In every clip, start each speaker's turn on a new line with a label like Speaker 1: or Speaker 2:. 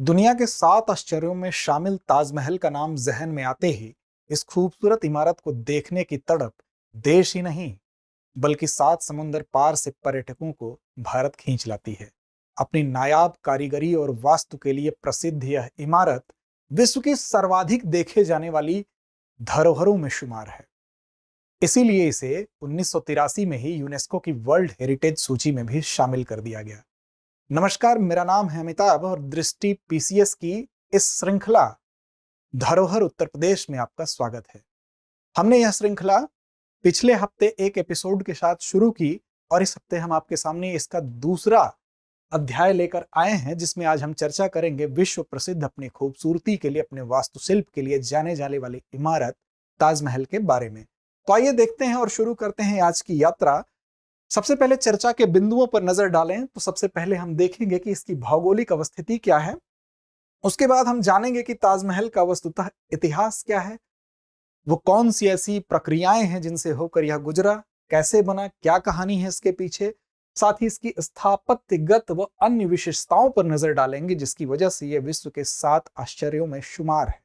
Speaker 1: दुनिया के 7 आश्चर्यों में शामिल ताजमहल का नाम जहन में आते ही इस खूबसूरत इमारत को देखने की तड़प देश ही नहीं बल्कि 7 समुंदर पार से पर्यटकों को भारत खींच लाती है। अपनी नायाब कारीगरी और वास्तु के लिए प्रसिद्ध यह इमारत विश्व की सर्वाधिक देखे जाने वाली धरोहरों में शुमार है। इसीलिए इसे 1983 में ही यूनेस्को की वर्ल्ड हेरिटेज सूची में भी शामिल कर दिया गया। नमस्कार, मेरा नाम है अमिताभ और दृष्टि पीसीएस की इस श्रृंखला धरोहर उत्तर प्रदेश में आपका स्वागत है। हमने यह श्रृंखला पिछले हफ्ते एक एपिसोड के साथ शुरू की और इस हफ्ते हम आपके सामने इसका दूसरा अध्याय लेकर आए हैं, जिसमें आज हम चर्चा करेंगे विश्व प्रसिद्ध अपनी खूबसूरती के लिए, अपने वास्तुशिल्प के लिए जाने जाने वाली इमारत ताजमहल के बारे में। तो आइए देखते हैं और शुरू करते हैं आज की यात्रा। सबसे पहले चर्चा के बिंदुओं पर नजर डालें तो सबसे पहले हम देखेंगे कि इसकी भौगोलिक अवस्थिति क्या है। उसके बाद हम जानेंगे कि ताजमहल का वस्तुतः इतिहास क्या है, वो कौन सी ऐसी प्रक्रियाएं हैं जिनसे होकर यह गुजरा, कैसे बना, क्या कहानी है इसके पीछे। साथ ही इसकी स्थापत्यगत व अन्य विशेषताओं पर नजर डालेंगे जिसकी वजह से यह विश्व के 7 आश्चर्यों में शुमार है।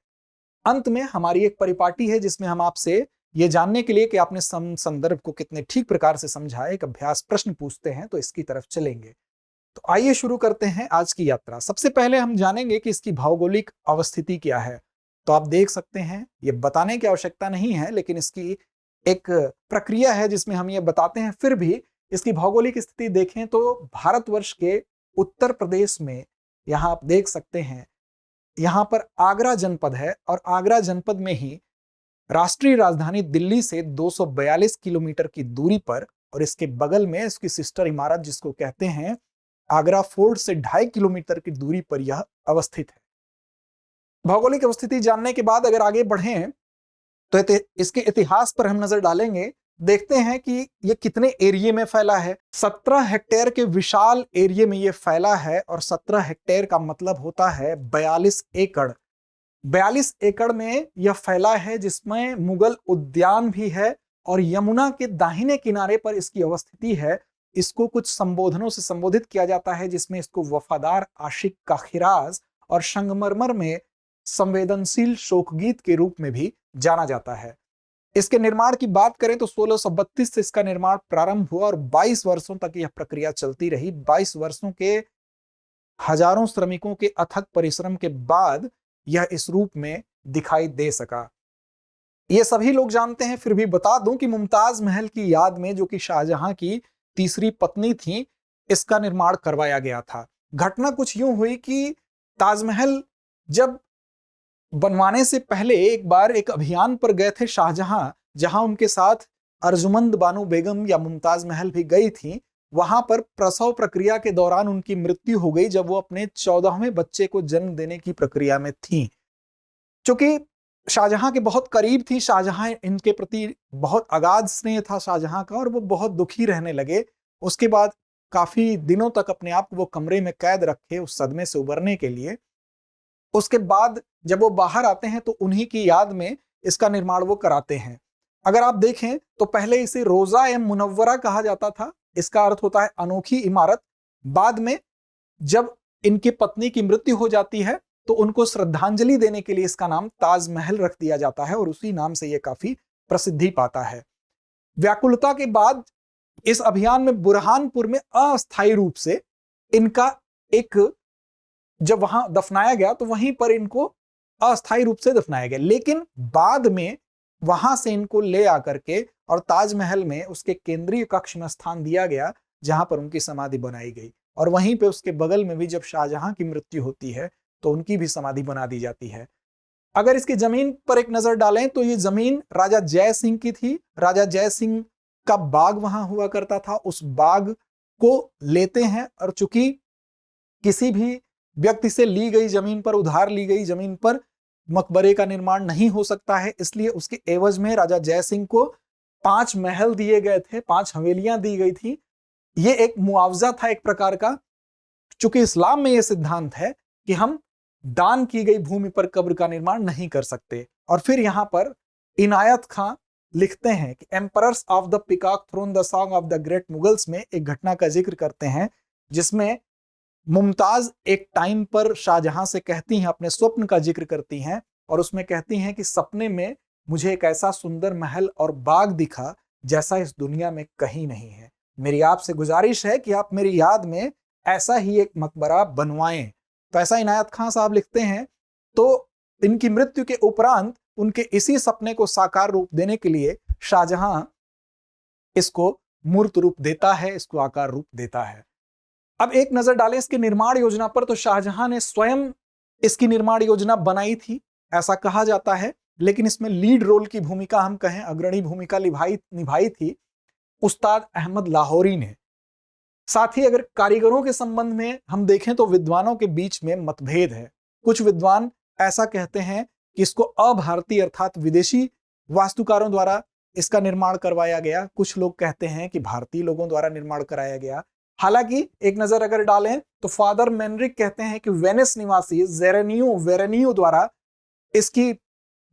Speaker 1: अंत में हमारी एक परिपाटी है जिसमें हम आपसे ये जानने के लिए कि आपने संदर्भ को कितने ठीक प्रकार से समझा एक अभ्यास प्रश्न पूछते हैं, तो इसकी तरफ चलेंगे। तो आइए शुरू करते हैं आज की यात्रा। सबसे पहले हम जानेंगे कि इसकी भौगोलिक अवस्थिति क्या है। तो आप देख सकते हैं, ये बताने की आवश्यकता नहीं है, लेकिन इसकी एक प्रक्रिया है जिसमें हम ये बताते हैं। फिर भी इसकी भौगोलिक स्थिति देखें तो भारतवर्ष के उत्तर प्रदेश में यहाँ आप देख सकते हैं, यहाँ पर आगरा जनपद है और आगरा जनपद में ही राष्ट्रीय राजधानी दिल्ली से 242 किलोमीटर की दूरी पर और इसके बगल में इसकी सिस्टर इमारत जिसको कहते हैं आगरा फोर्ट से 2.5 किलोमीटर की दूरी पर यह अवस्थित है। भौगोलिक अवस्थिति जानने के बाद अगर आगे बढ़ें तो इसके इतिहास पर हम नजर डालेंगे। देखते हैं कि यह कितने एरिया में फैला है। 17 हेक्टेयर के विशाल एरिया में यह फैला है और 17 हेक्टेयर का मतलब होता है 42 एकड़। 42 एकड़ में यह फैला है, जिसमें मुगल उद्यान भी है और यमुना के दाहिने किनारे पर इसकी अवस्थिति है। इसको कुछ संबोधनों से संबोधित किया जाता है, जिसमें इसको वफादार आशिक का खिराज और संगमरमर में संवेदनशील शोकगीत के रूप में भी जाना जाता है। इसके निर्माण की बात करें तो 1632 से इसका निर्माण प्रारंभ हुआ और 22 वर्षों तक यह प्रक्रिया चलती रही। 22 वर्षों के हजारों श्रमिकों के अथक परिश्रम के बाद यह इस रूप में दिखाई दे सका। ये सभी लोग जानते हैं, फिर भी बता दूं कि मुमताज महल की याद में, जो कि शाहजहां की तीसरी पत्नी थी, इसका निर्माण करवाया गया था। घटना कुछ यूं हुई कि ताजमहल जब बनवाने से पहले एक बार एक अभियान पर गए थे शाहजहां, जहां उनके साथ अर्जुमंद बानो बेगम या मुमताज महल भी गई थी। वहां पर प्रसव प्रक्रिया के दौरान उनकी मृत्यु हो गई जब वो अपने 14वें बच्चे को जन्म देने की प्रक्रिया में थी। चूंकि शाहजहां के बहुत करीब थी, शाहजहां इनके प्रति बहुत अगाध स्नेह था शाहजहां का, और वो बहुत दुखी रहने लगे। उसके बाद काफी दिनों तक अपने आप को वो कमरे में कैद रखे उस सदमे से उबरने के लिए। उसके बाद जब वो बाहर आते हैं तो उन्हीं की याद में इसका निर्माण वो कराते हैं। अगर आप देखें तो पहले इसे रोजा ए मुनव्वरा कहा जाता था। इसका अर्थ होता है अनोखी इमारत। बाद में जब इनकी पत्नी की मृत्यु हो जाती है तो उनको श्रद्धांजलि देने के लिए इसका नाम ताजमहल रख दिया जाता है और उसी नाम से यह काफी प्रसिद्धि पाता है। व्याकुलता के बाद इस अभियान में बुरहानपुर में अस्थायी रूप से इनका एक जब वहां दफनाया गया तो वहीं पर इनको अस्थायी रूप से दफनाया गया, लेकिन बाद में वहां से इनको ले आकर के और ताजमहल में उसके केंद्रीय कक्ष में स्थान दिया गया, जहां पर उनकी समाधि बनाई गई। और वहीं पे उसके बगल में भी जब शाहजहां की मृत्यु होती है तो उनकी भी समाधि बना दी जाती है। अगर इसकी जमीन पर एक नजर डालें तो ये जमीन राजा जय सिंह की थी। राजा जय सिंह का बाग वहां हुआ करता था। उस बाग को लेते हैं और चूंकि किसी भी व्यक्ति से ली गई जमीन पर, उधार ली गई जमीन पर मकबरे का निर्माण नहीं हो सकता है, इसलिए उसके एवज में राजा जय सिंह को 5 महल दिए गए थे, 5 हवेलियां दी गई थी। ये एक मुआवजा था एक प्रकार का। चूंकि इस्लाम में यह सिद्धांत है कि हम दान की गई भूमि पर कब्र का निर्माण नहीं कर सकते। और फिर यहां पर इनायत खां लिखते हैं कि emperors of the peacock throne the song of the great Mughals में एक घटना का जिक्र करते हैं जिसमें मुमताज एक टाइम पर शाहजहां से कहती हैं, अपने स्वप्न का जिक्र करती हैं और उसमें कहती हैं कि सपने में मुझे एक ऐसा सुंदर महल और बाग दिखा जैसा इस दुनिया में कहीं नहीं है। मेरी आपसे गुजारिश है कि आप मेरी याद में ऐसा ही एक मकबरा बनवाएं। तो ऐसा इनायत खान साहब लिखते हैं। तो इनकी मृत्यु के उपरांत उनके इसी सपने को साकार रूप देने के लिए शाहजहां इसको मूर्त रूप देता है, इसको आकार रूप देता है। अब एक नजर डालें इसके निर्माण योजना पर, तो शाहजहां ने स्वयं इसकी निर्माण योजना बनाई थी ऐसा कहा जाता है, लेकिन इसमें लीड रोल की भूमिका, हम कहें अग्रणी भूमिका निभाई थी उस्ताद अहमद लाहौरी ने। साथ ही अगर कारीगरों के संबंध में हम देखें तो विद्वानों के बीच में मतभेद है। कुछ विद्वान ऐसा कहते हैं कि इसको अभारतीय अर्थात विदेशी वास्तुकारों द्वारा इसका निर्माण करवाया गया, कुछ लोग कहते हैं कि भारतीय लोगों द्वारा निर्माण कराया गया। हालांकि एक नजर अगर डालें तो फादर मेनरिक कहते हैं कि वेनिस निवासी वेरेनियो द्वारा इसकी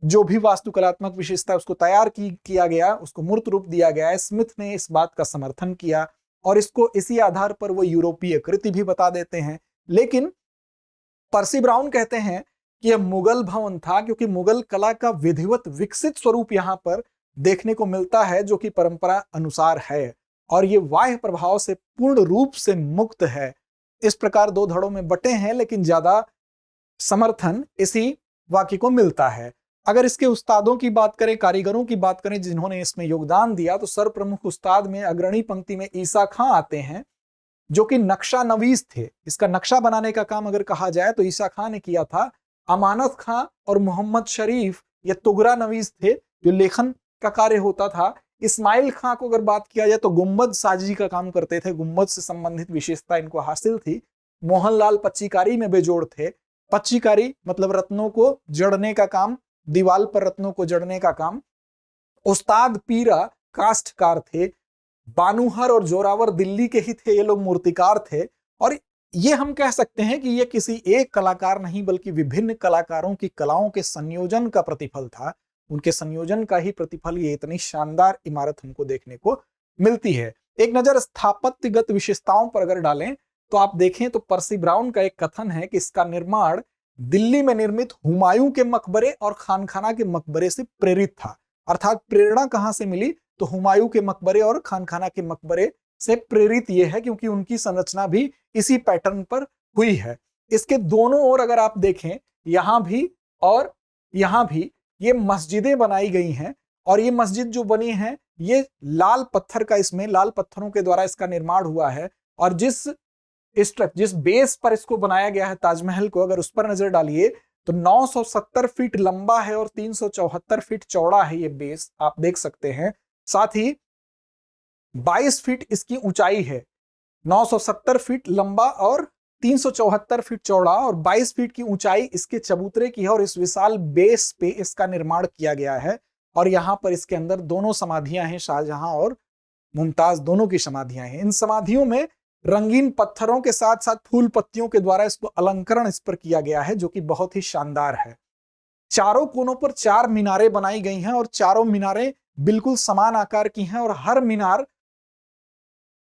Speaker 1: जो भी वास्तुकलात्मक विशेषता उसको तैयार किया गया, उसको मूर्त रूप दिया गया है। स्मिथ ने इस बात का समर्थन किया और इसको इसी आधार पर वो यूरोपीय कृति भी बता देते हैं। लेकिन पर्सी ब्राउन कहते हैं कि यह मुगल भवन था, क्योंकि मुगल कला का विधिवत विकसित स्वरूप यहां पर देखने को मिलता है जो कि परंपरा अनुसार है और ये बाह्य प्रभाव से पूर्ण रूप से मुक्त है। इस प्रकार दो धड़ों में बटे हैं, लेकिन ज्यादा समर्थन इसी वाक्य को मिलता है। अगर इसके उस्तादों की बात करें, कारीगरों की बात करें जिन्होंने इसमें योगदान दिया, तो सर्वप्रमुख उस्ताद में अग्रणी पंक्ति में ईसा खां आते हैं जो कि नक्शा नवीस थे। इसका नक्शा बनाने का काम अगर कहा जाए तो ईसा खां ने किया था। अमानत खां और मोहम्मद शरीफ ये तुगरा नवीस थे जो लेखन का कार्य होता था। इस्माइल खां को अगर बात किया जाए तो गुम्बद साजी का काम करते थे, गुम्बद से संबंधित विशेषता इनको हासिल थी। मोहनलाल पच्चीकारी में बेजोड़ थे। पच्चीकारी मतलब रत्नों को जड़ने का काम, दीवाल पर रत्नों को जड़ने का काम। उस्ताद पीरा काष्ठकार थे। बानूहर और जोरावर दिल्ली के ही थे, ये लोग मूर्तिकार थे। और ये हम कह सकते हैं कि ये किसी एक कलाकार नहीं बल्कि विभिन्न कलाकारों की कलाओं के संयोजन का प्रतिफल था। उनके संयोजन का ही प्रतिफल ये इतनी शानदार इमारत हमको देखने को मिलती है। एक नजर स्थापत्यगत विशेषताओं पर अगर डालें तो आप देखें तो पर्सी ब्राउन का एक कथन है कि इसका निर्माण दिल्ली में निर्मित हुमायूं के मकबरे और खानखाना के मकबरे से प्रेरित था। अर्थात प्रेरणा कहां से मिली, तो हुमायूं के मकबरे और खानखाना के मकबरे से प्रेरित यह है क्योंकि उनकी संरचना भी इसी पैटर्न पर हुई है। इसके दोनों ओर अगर आप देखें, यहां भी और यहां भी ये मस्जिदें बनाई गई हैं और ये मस्जिद जो बनी है ये लाल पत्थर का, इसमें लाल पत्थरों के द्वारा इसका निर्माण हुआ है। और जिस बेस पर इसको बनाया गया है ताजमहल को, अगर उस पर नजर डालिए तो 970 फीट लंबा है और 374 फीट चौड़ा है ये बेस, आप देख सकते हैं। साथ ही 22 फीट इसकी ऊंचाई है। 970 फीट लंबा और 374 फीट चौड़ा और 22 फीट की ऊंचाई इसके चबूतरे की है और इस विशाल बेस पे इसका निर्माण किया गया है। और यहां पर इसके अंदर दोनों समाधियां हैं, शाहजहां और मुमताज दोनों की समाधियां हैं। इन समाधियों में रंगीन पत्थरों के साथ साथ फूल पत्तियों के द्वारा इसको अलंकरण इस पर किया गया है जो कि बहुत ही शानदार है। चारों कोनों पर 4 मीनारें बनाई गई हैं और चारों मीनारें बिल्कुल समान आकार की हैं और हर मीनार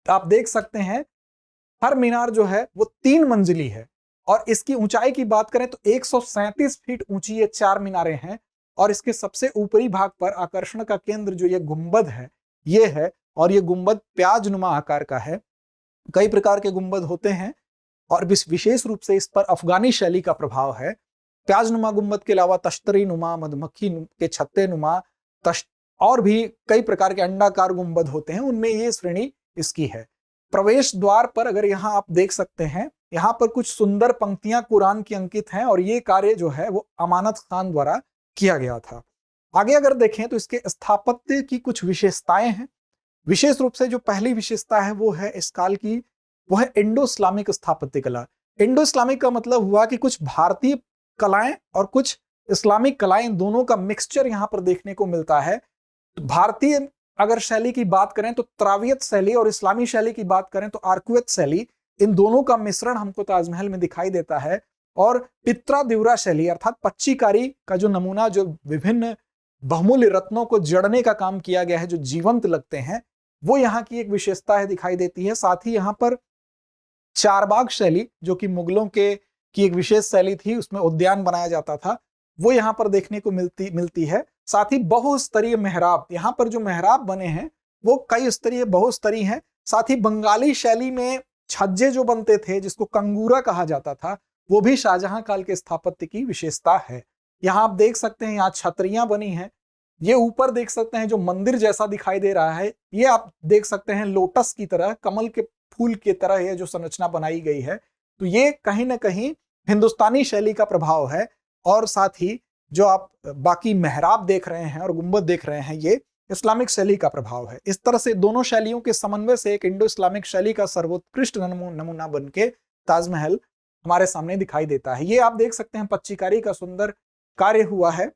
Speaker 1: आप देख सकते हैं, हर मीनार जो है वो 3 मंजिली है। और इसकी ऊंचाई की बात करें तो 137 फीट ऊंची ये 4 मीनारें हैं। और इसके सबसे ऊपरी भाग पर आकर्षण का केंद्र जो ये गुंबद है ये है, और ये गुंबद प्याजनुमा आकार का है। कई प्रकार के गुंबद होते हैं और विशेष रूप से इस पर अफगानी शैली का प्रभाव है। प्याजनुमा गुंबद के अलावा तश्तरी नुमा, मधुमक्खी के छत्ते नुमा, और भी कई प्रकार के अंडाकार गुंबद होते हैं, उनमें ये श्रेणी इसकी है। प्रवेश द्वार पर अगर यहाँ आप देख सकते हैं, यहाँ पर कुछ सुंदर पंक्तियां कुरान की अंकित हैं और ये कार्य जो है वो अमानत खान द्वारा किया गया था। आगे अगर देखें तो इसके स्थापत्य की कुछ विशेषताएं हैं। विशेष रूप से जो पहली विशेषता है वो है इस काल की, वो है इंडो इस्लामिक स्थापत्य कला। इंडो इस्लामिक का मतलब हुआ कि कुछ भारतीय कलाएं और कुछ इस्लामिक कलाएं दोनों का मिक्सचर यहाँ पर देखने को मिलता है। भारतीय अगर शैली की बात करें तो त्रावियत शैली और इस्लामी शैली की बात करें तो आर्कुयत शैली, इन दोनों का मिश्रण हमको ताजमहल में दिखाई देता है। और पित्रा दिवरा शैली अर्थात पच्चीकारी का जो नमूना, जो विभिन्न बहुमूल्य रत्नों को जड़ने का काम किया गया है जो जीवंत लगते हैं, वो यहाँ की एक विशेषता है, दिखाई देती है। साथ ही यहाँ पर चारबाग शैली, जो कि मुगलों की एक विशेष शैली थी, उसमें उद्यान बनाया जाता था, वो यहाँ पर देखने को मिलती है। साथ ही बहुस्तरीय मेहराब, यहाँ पर जो मेहराब बने हैं वो कई स्तरीय बहुस्तरीय हैं। साथ ही बंगाली शैली में छज्जे जो बनते थे, जिसको कंगूरा कहा जाता था, वो भी शाहजहां काल के स्थापत्य की विशेषता है। यहाँ आप देख सकते हैं, यहाँ छतरियां बनी हैं। ये ऊपर देख सकते हैं जो मंदिर जैसा दिखाई दे रहा है, ये आप देख सकते हैं लोटस की तरह, कमल के फूल की तरह ये जो संरचना बनाई गई है। तो ये कहीं ना कहीं हिंदुस्तानी शैली का प्रभाव है। और साथ ही जो आप बाकी मेहराब देख रहे हैं और गुंबद देख रहे हैं, ये इस्लामिक शैली का प्रभाव है। इस तरह से दोनों शैलियों के समन्वय से एक इंडो इस्लामिक शैली का सर्वोत्कृष्ट नमूना बन के ताजमहल हमारे सामने दिखाई देता है। ये आप देख सकते हैं पच्चीकारी का सुंदर कार्य हुआ है।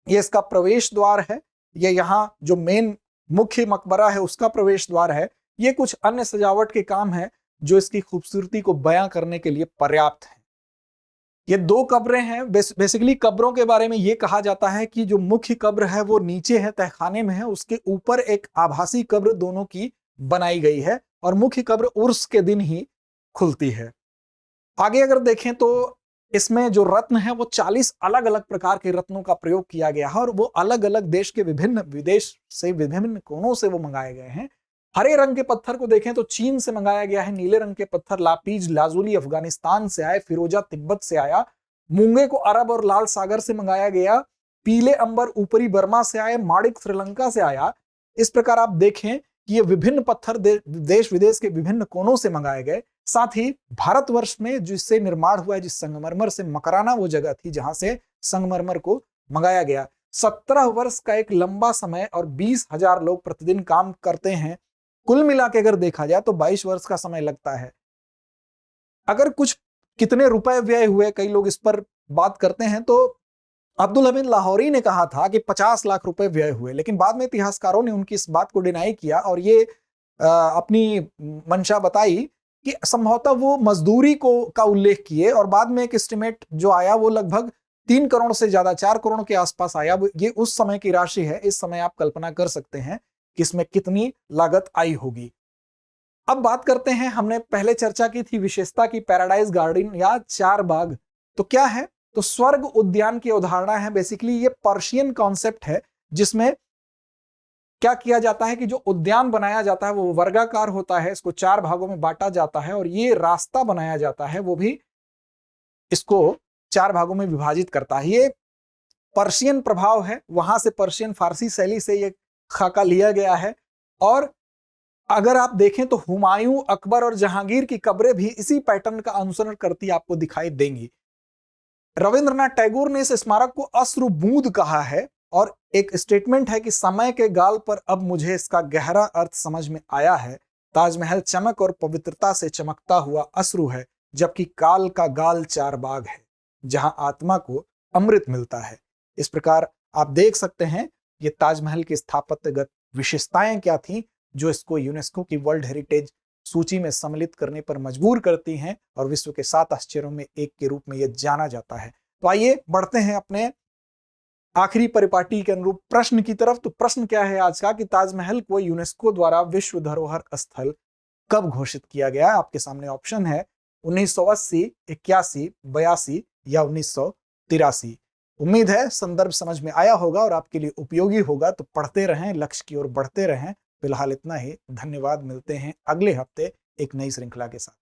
Speaker 1: ये इसका प्रवेश द्वार है, ये यहाँ जो मेन मुख्य मकबरा है उसका प्रवेश द्वार है। ये कुछ अन्य सजावट के काम है जो इसकी खूबसूरती को बयां करने के लिए पर्याप्त है। ये दो कब्रें हैं। बेसिकली कब्रों के बारे में ये कहा जाता है कि जो मुख्य कब्र है वो नीचे है, तहखाने में है, उसके ऊपर एक आभासी कब्र दोनों की बनाई गई है और मुख्य कब्र उर्स के दिन ही खुलती है। आगे अगर देखें तो इसमें जो रत्न है वो 40 अलग अलग प्रकार के रत्नों का प्रयोग किया गया है और वो अलग अलग देश के विदेश से विभिन्न कोनों से वो मंगाए गए हैं। हरे रंग के पत्थर को देखें तो चीन से मंगाया गया है। नीले रंग के पत्थर लापीज लाजुली अफगानिस्तान से आए, फिरोजा तिब्बत से आया, मूंगे को अरब और लाल सागर से मंगाया गया, पीले अंबर ऊपरी बर्मा से आए, माणिक श्रीलंका से आया। इस प्रकार आप देखें कि ये विभिन्न पत्थर देश विदेश के विभिन्न कोनों से मंगाए गए। साथ ही भारतवर्ष में जिससे निर्माण हुआ है, जिस संगमरमर से, मकराना वो जगह थी जहां से संगमरमर को मंगाया गया। 17 वर्ष का एक लंबा समय और 20,000 लोग प्रतिदिन काम करते हैं। कुल मिला के अगर देखा जाए तो 22 वर्ष का समय लगता है। अगर कुछ कितने रुपए व्यय हुए, कई लोग इस पर बात करते हैं, तो अब्दुल हमीद लाहौरी ने कहा था कि 50 लाख रुपए व्यय हुए, लेकिन बाद में इतिहासकारों ने उनकी इस बात को डिनाई किया और ये अपनी मंशा बताई कि संभवतः वो मजदूरी का उल्लेख किए और बाद में एक एस्टिमेट जो आया वो लगभग 3 करोड़ से ज्यादा, 4 करोड़ के आसपास आया। ये उस समय की राशि है। इस समय आप कल्पना कर सकते हैं कि इसमें कितनी लागत आई होगी। अब बात करते हैं, हमने पहले चर्चा की थी विशेषता की, पैराडाइज गार्डन या चार बाग। तो क्या है? तो स्वर्ग उद्यान की अवधारणा है। बेसिकली ये पर्शियन कॉन्सेप्ट है जिसमें क्या किया जाता है कि जो उद्यान बनाया जाता है वो वर्गाकार होता है, इसको 4 भागों में बांटा जाता है और ये रास्ता बनाया जाता है वो भी इसको 4 भागों में विभाजित करता है। ये पर्शियन प्रभाव है, वहां से पर्शियन फारसी शैली से ये खाका लिया गया है। और अगर आप देखें तो हुमायूं, अकबर और जहांगीर की कब्रें भी इसी पैटर्न का अनुसरण करती आपको दिखाई देंगी। रविंद्रनाथ टैगोर ने इस स्मारक को अश्रुबूंद कहा है और एक स्टेटमेंट है कि समय के गाल पर अब मुझे इसका गहरा अर्थ समझ में आया है। ताजमहल चमक और पवित्रता से चमकता हुआ अश्रु है, जबकि काल का गाल 4 बाग है जहां आत्मा को अमृत मिलता है। इस प्रकार आप देख सकते हैं ये ताजमहल की स्थापत्यगत विशेषताएं क्या थी जो इसको यूनेस्को की वर्ल्ड हेरिटेज सूची में सम्मिलित करने पर मजबूर करती हैं और विश्व के 7 आश्चर्यों में एक के रूप में यह जाना जाता है। तो आइए बढ़ते हैं अपने आखिरी परिपाटी के अनुरूप प्रश्न की तरफ। तो प्रश्न क्या है आज का कि ताजमहल को यूनेस्को द्वारा विश्व धरोहर स्थल कब घोषित किया गया? आपके सामने ऑप्शन है 1980, 81, 82 या 1983। उम्मीद है संदर्भ समझ में आया होगा और आपके लिए उपयोगी होगा। तो पढ़ते रहें, लक्ष्य की ओर बढ़ते रहें। फिलहाल इतना ही। धन्यवाद। मिलते हैं अगले हफ्ते एक नई श्रृंखला के साथ।